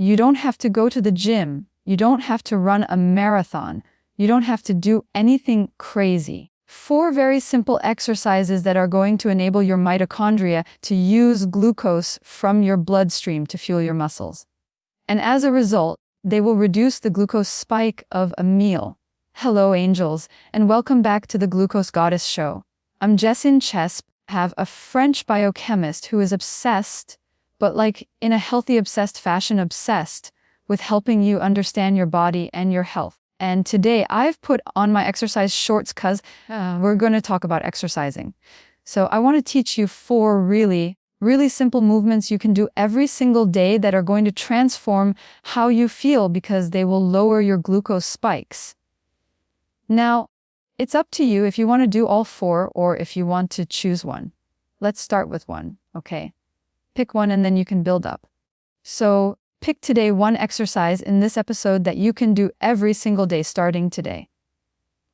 You don't have to go to the gym. You don't have to run a marathon. You don't have to do anything crazy. 4 very simple exercises that are going to enable your mitochondria to use glucose from your bloodstream to fuel your muscles. And as a result, they will reduce the glucose spike of a meal. Hello, angels, and welcome back to the Glucose Goddess Show. I'm Jessie Inchauspé, have a French biochemist who is obsessed, but like in a healthy obsessed fashion, obsessed with helping you understand your body and your health. And today I've put on my exercise shorts because we're going to talk about exercising. So I want to teach you 4 really simple movements you can do every single day that are going to transform how you feel because they will lower your glucose spikes. Now, it's up to you if you want to do all 4 or if you want to choose one. Let's start with one, okay? Pick one and then you can build up. So pick today one exercise in this episode that you can do every single day starting today.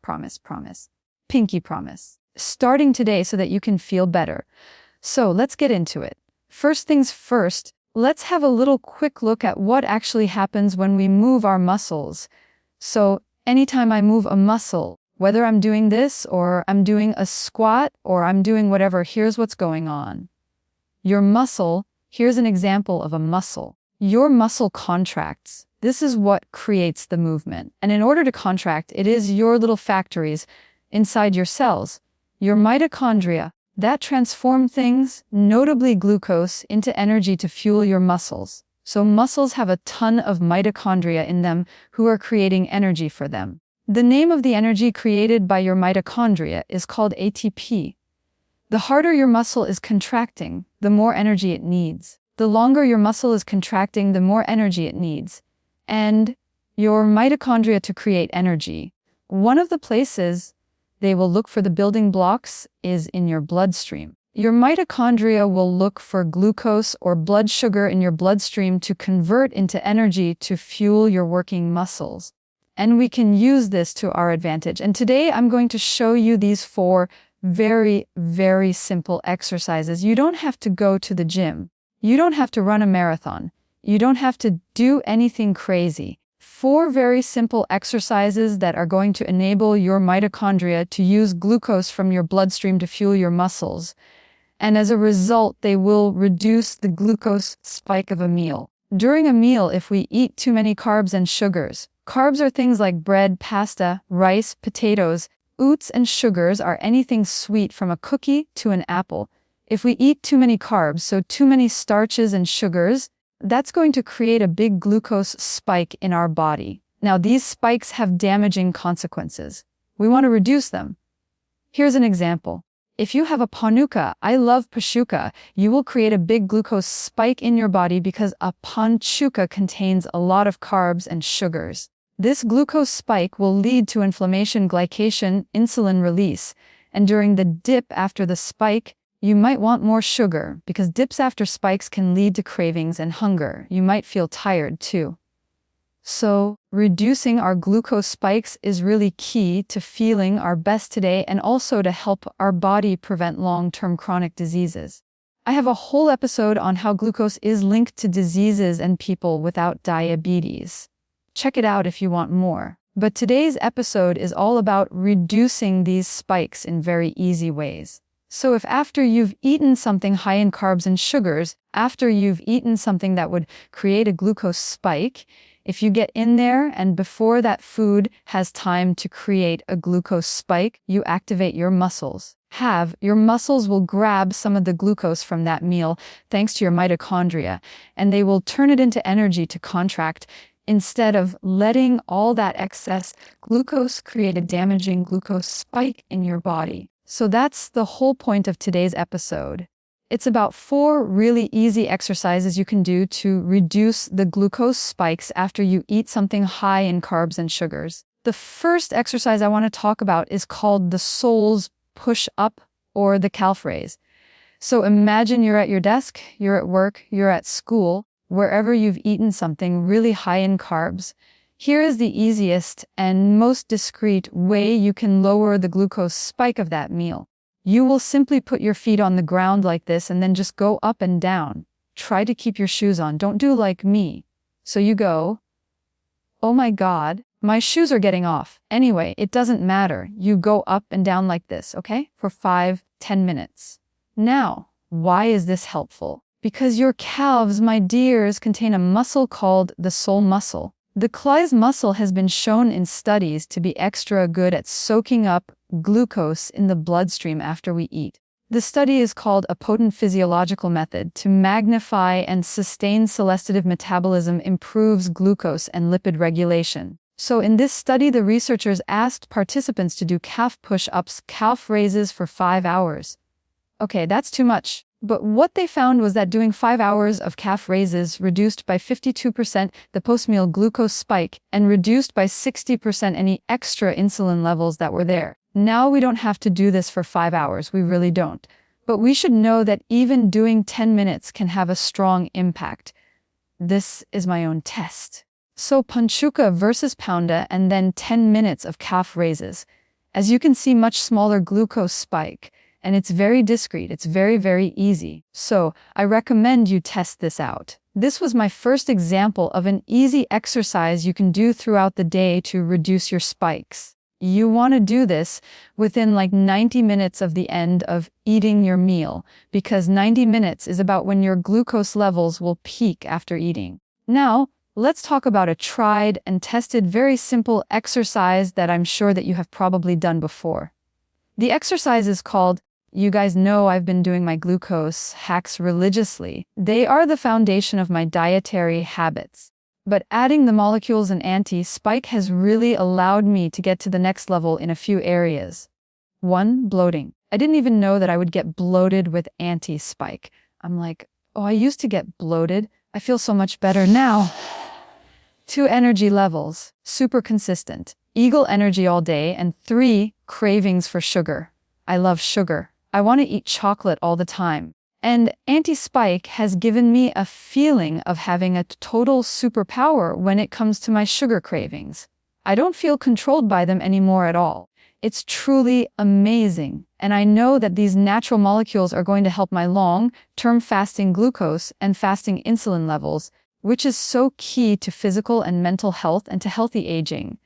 Promise. Pinky promise. Starting today so that you can feel better. So let's get into it. First things first, let's have a little quick look at what actually happens when we move our muscles. So anytime I move a muscle, whether I'm doing this or I'm doing a squat or I'm doing whatever, here's what's going on. Your muscle, here's an example of a muscle. Your muscle contracts. This is what creates the movement. And in order to contract, it is your little factories inside your cells, your mitochondria, that transform things, notably glucose, into energy to fuel your muscles. So muscles have a ton of mitochondria in them who are creating energy for them. The name of the energy created by your mitochondria is called ATP. The harder your muscle is contracting, the more energy it needs. The longer your muscle is contracting, the more energy it needs. And your mitochondria to create energy, one of the places they will look for the building blocks is in your bloodstream. Your mitochondria will look for glucose or blood sugar in your bloodstream to convert into energy to fuel your working muscles. And we can use this to our advantage. And today I'm going to show you these 4 very simple exercises. You don't have to go to the gym. You don't have to run a marathon. You don't have to do anything crazy. 4 very simple exercises that are going to enable your mitochondria to use glucose from your bloodstream to fuel your muscles. And as a result, they will reduce the glucose spike of a meal. During a meal, if we eat too many carbs and sugars, carbs are things like bread, pasta, rice, potatoes, oats, and sugars are anything sweet from a cookie to an apple. If we eat too many carbs, so too many starches and sugars, that's going to create a big glucose spike in our body. Now, these spikes have damaging consequences. We want to reduce them. Here's an example. If you have a panuka, I love pashuka, you will create a big glucose spike in your body because a panuka contains a lot of carbs and sugars. This glucose spike will lead to inflammation, glycation, insulin release, and during the dip after the spike, you might want more sugar because dips after spikes can lead to cravings and hunger. You might feel tired too. So, reducing our glucose spikes is really key to feeling our best today and also to help our body prevent long-term chronic diseases. I have a whole episode on how glucose is linked to diseases and people without diabetes. Check it out if you want more. But today's episode is all about reducing these spikes in very easy ways. So if after you've eaten something high in carbs and sugars, after you've eaten something that would create a glucose spike, if you get in there and before that food has time to create a glucose spike, you activate your muscles. Your muscles will grab some of the glucose from that meal thanks to your mitochondria, and they will turn it into energy to contract instead of letting all that excess glucose create a damaging glucose spike in your body. So that's the whole point of today's episode. It's about 4 really easy exercises you can do to reduce the glucose spikes after you eat something high in carbs and sugars. The first exercise I want to talk about is called the soles push-up or the calf raise. So imagine you're at your desk, you're at work, you're at school, wherever you've eaten something really high in carbs. Here is the easiest and most discreet way you can lower the glucose spike of that meal. You will simply put your feet on the ground like this and then just go up and down. Try to keep your shoes on. Don't do like me. So you go, oh my God, my shoes are getting off. Anyway, it doesn't matter. You go up and down like this, okay? For 5-10 minutes. Now, why is this helpful? Because your calves, my dears, contain a muscle called the sole muscle. The calves muscle has been shown in studies to be extra good at soaking up glucose in the bloodstream after we eat. The study is called a potent physiological method to magnify and sustain selective metabolism improves glucose and lipid regulation. So in this study, the researchers asked participants to do calf push-ups, calf raises for 5 hours. Okay, that's too much. But what they found was that doing 5 hours of calf raises reduced by 52% the post-meal glucose spike and reduced by 60% any extra insulin levels that were there. Now we don't have to do this for 5 hours, we really don't. But we should know that even doing 10 minutes can have a strong impact. This is my own test. So panchuka versus pounda and then 10 minutes of calf raises. As you can see, much smaller glucose spike. And it's very discreet, it's very, very easy. So I recommend you test this out. This was my first example of an easy exercise you can do throughout the day to reduce your spikes. You want to do this within like 90 minutes of the end of eating your meal, because 90 minutes is about when your glucose levels will peak after eating. Now, let's talk about a tried and tested very simple exercise that I'm sure that you have probably done before. The exercise is called, you guys know I've been doing my glucose hacks religiously. They are the foundation of my dietary habits. But adding the molecules and anti-spike has really allowed me to get to the next level in a few areas. 1. Bloating. I didn't even know that I would get bloated with anti-spike. I'm like, oh, I used to get bloated. I feel so much better now. 2. Energy levels. Super consistent. Eagle energy all day. And 3. Cravings for sugar. I love sugar. I want to eat chocolate all the time. And anti-spike has given me a feeling of having a total superpower when it comes to my sugar cravings. I don't feel controlled by them anymore at all. It's truly amazing. And I know that these natural molecules are going to help my long-term fasting glucose and fasting insulin levels, which is so key to physical and mental health and to healthy aging.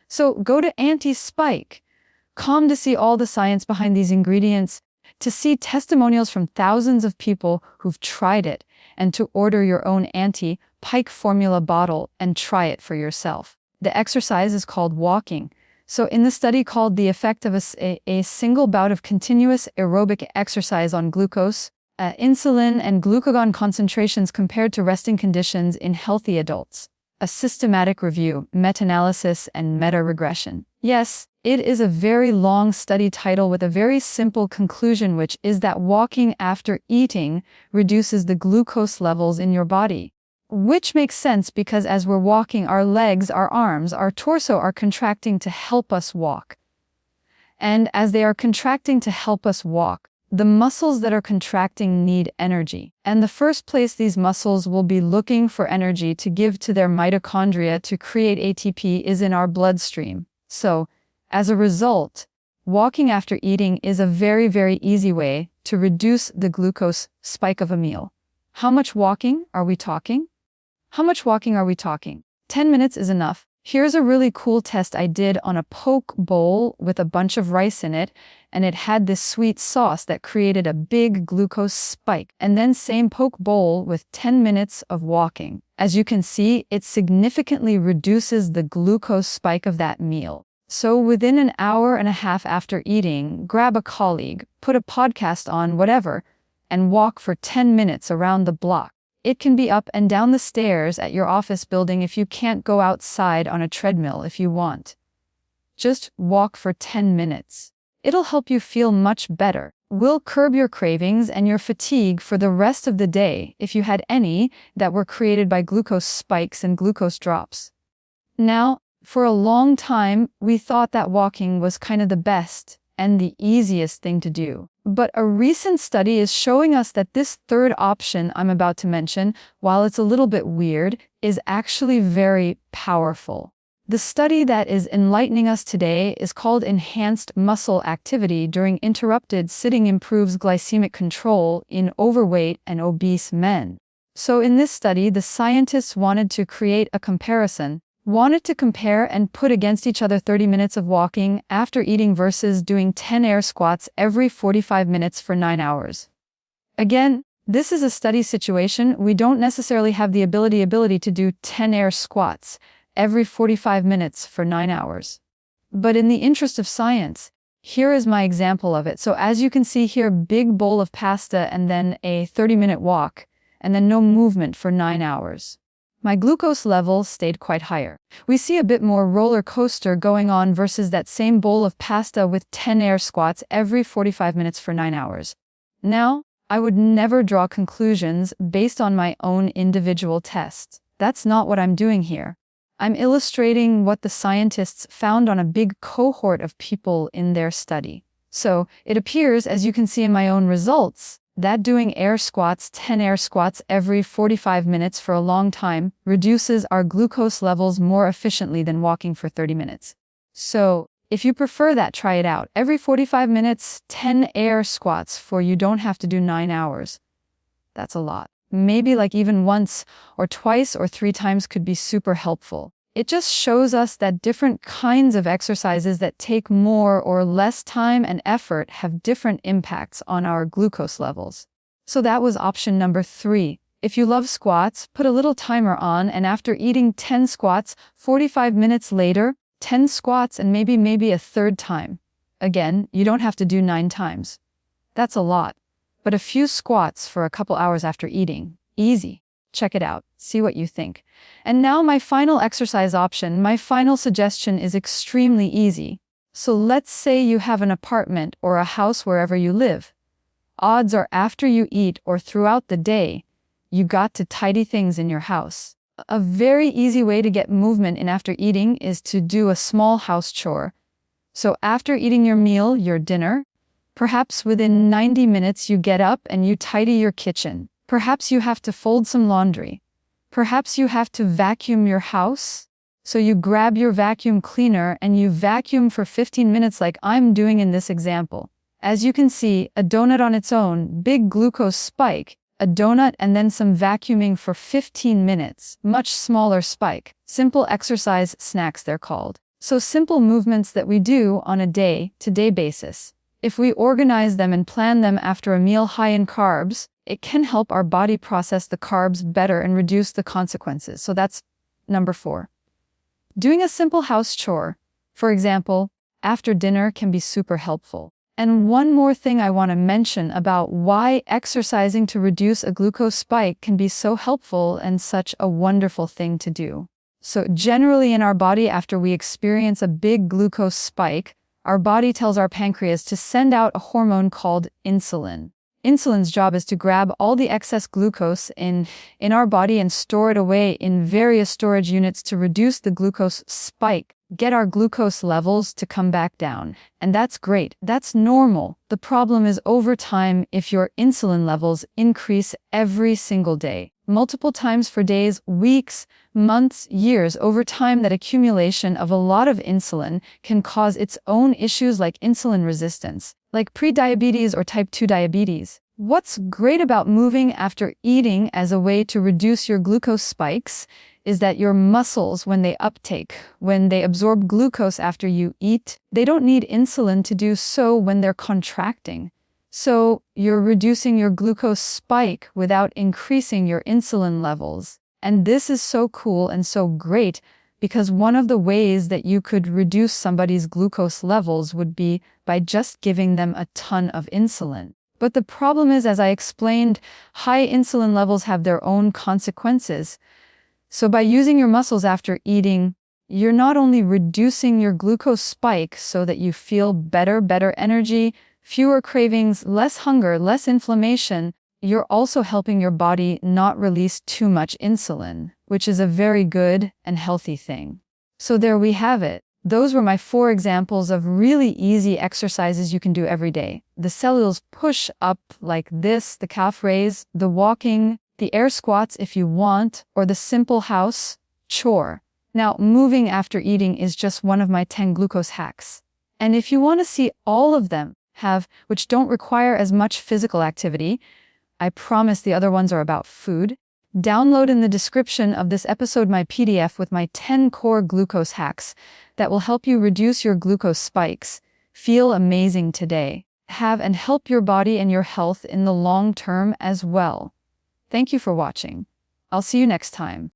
So go to anti-spike.com to see all the science behind these ingredients, to see testimonials from thousands of people who've tried it, and to order your own anti-spike formula bottle and try it for yourself. The exercise is called walking. So in the study called The Effect of a Single Bout of Continuous Aerobic Exercise on Glucose, Insulin and Glucagon Concentrations Compared to Resting Conditions in Healthy Adults, a systematic review, meta-analysis, and meta-regression. Yes, it is a very long study title with a very simple conclusion, which is that walking after eating reduces the glucose levels in your body. Which makes sense because as we're walking, our legs, our arms, our torso are contracting to help us walk. And as they are contracting to help us walk, the muscles that are contracting need energy. And the first place these muscles will be looking for energy to give to their mitochondria to create ATP is in our bloodstream. So, as a result, walking after eating is a very, very easy way to reduce the glucose spike of a meal. How much walking are we talking? 10 minutes is enough. Here's a really cool test I did on a poke bowl with a bunch of rice in it, and it had this sweet sauce that created a big glucose spike. And then same poke bowl with 10 minutes of walking. As you can see, it significantly reduces the glucose spike of that meal. So within an hour and a half after eating, grab a colleague, put a podcast on, whatever, and walk for 10 minutes around the block. It can be up and down the stairs at your office building if you can't go outside on a treadmill if you want. Just walk for 10 minutes. It'll help you feel much better. Will curb your cravings and your fatigue for the rest of the day if you had any that were created by glucose spikes and glucose drops. Now, for a long time, we thought that walking was kind of the best and the easiest thing to do. But a recent study is showing us that this third option I'm about to mention, while it's a little bit weird, is actually very powerful. The study that is enlightening us today is called Enhanced Muscle Activity During Interrupted Sitting Improves Glycemic Control in Overweight and Obese Men. So in this study, the scientists wanted to create a comparison, wanted to compare and put against each other 30 minutes of walking after eating versus doing 10 air squats every 45 minutes for 9 hours. Again, this is a study situation. We don't necessarily have the ability to do 10 air squats every 45 minutes for 9 hours. But in the interest of science, here is my example of it. So as you can see here, big bowl of pasta and then a 30-minute walk, and then no movement for 9 hours. My glucose level stayed quite higher. We see a bit more roller coaster going on versus that same bowl of pasta with 10 air squats every 45 minutes for 9 hours. Now, I would never draw conclusions based on my own individual tests. That's not what I'm doing here. I'm illustrating what the scientists found on a big cohort of people in their study. So, it appears, as you can see in my own results, that doing air squats, 10 air squats every 45 minutes for a long time, reduces our glucose levels more efficiently than walking for 30 minutes. So, if you prefer that, try it out. Every 45 minutes, 10 air squats for you don't have to do 9 hours. That's a lot. Maybe like even once or twice or 3 times could be super helpful. It just shows us that different kinds of exercises that take more or less time and effort have different impacts on our glucose levels. So that was option number 3. If you love squats, put a little timer on, and after eating 10 squats, 45 minutes later, 10 squats and maybe a third time. Again, you don't have to do 9 times. That's a lot. But a few squats for a couple hours after eating. Easy. Check it out. See what you think. And now my final exercise option, my final suggestion is extremely easy. So let's say you have an apartment or a house wherever you live. Odds are after you eat or throughout the day, you got to tidy things in your house. A very easy way to get movement in after eating is to do a small house chore. So after eating your meal, your dinner, perhaps within 90 minutes you get up and you tidy your kitchen. Perhaps you have to fold some laundry. Perhaps you have to vacuum your house. So you grab your vacuum cleaner and you vacuum for 15 minutes like I'm doing in this example. As you can see, a donut on its own, big glucose spike, a donut and then some vacuuming for 15 minutes, much smaller spike. Simple exercise snacks they're called. So simple movements that we do on a day-to-day basis. If we organize them and plan them after a meal high in carbs, it can help our body process the carbs better and reduce the consequences. So that's number 4. Doing a simple house chore, for example, after dinner can be super helpful. And one more thing I want to mention about why exercising to reduce a glucose spike can be so helpful and such a wonderful thing to do. So generally in our body, after we experience a big glucose spike, our body tells our pancreas to send out a hormone called insulin. Insulin's job is to grab all the excess glucose in our body and store it away in various storage units to reduce the glucose spike, get our glucose levels to come back down. And that's great. That's normal. The problem is over time, if your insulin levels increase every single day, multiple times for days, weeks, months, years, over time, that accumulation of a lot of insulin can cause its own issues like insulin resistance, like prediabetes or type 2 diabetes. What's great about moving after eating as a way to reduce your glucose spikes is that your muscles, when they absorb glucose after you eat, they don't need insulin to do so when they're contracting. So you're reducing your glucose spike without increasing your insulin levels. And this is so cool and so great because one of the ways that you could reduce somebody's glucose levels would be by just giving them a ton of insulin. But the problem is, as I explained, high insulin levels have their own consequences. So by using your muscles after eating, you're not only reducing your glucose spike so that you feel better energy, fewer cravings, less hunger, less inflammation, you're also helping your body not release too much insulin, which is a very good and healthy thing. So there we have it. Those were my 4 examples of really easy exercises you can do every day. The cellulose push up like this, the calf raise, the walking, the air squats if you want, or the simple house chore. Now, moving after eating is just one of my 10 glucose hacks. And if you want to see all of them which don't require as much physical activity, I promise the other ones are about food. Download in the description of this episode my PDF with my 10 core glucose hacks that will help you reduce your glucose spikes, feel amazing today, have and help your body and your health in the long term as well. Thank you for watching. I'll see you next time.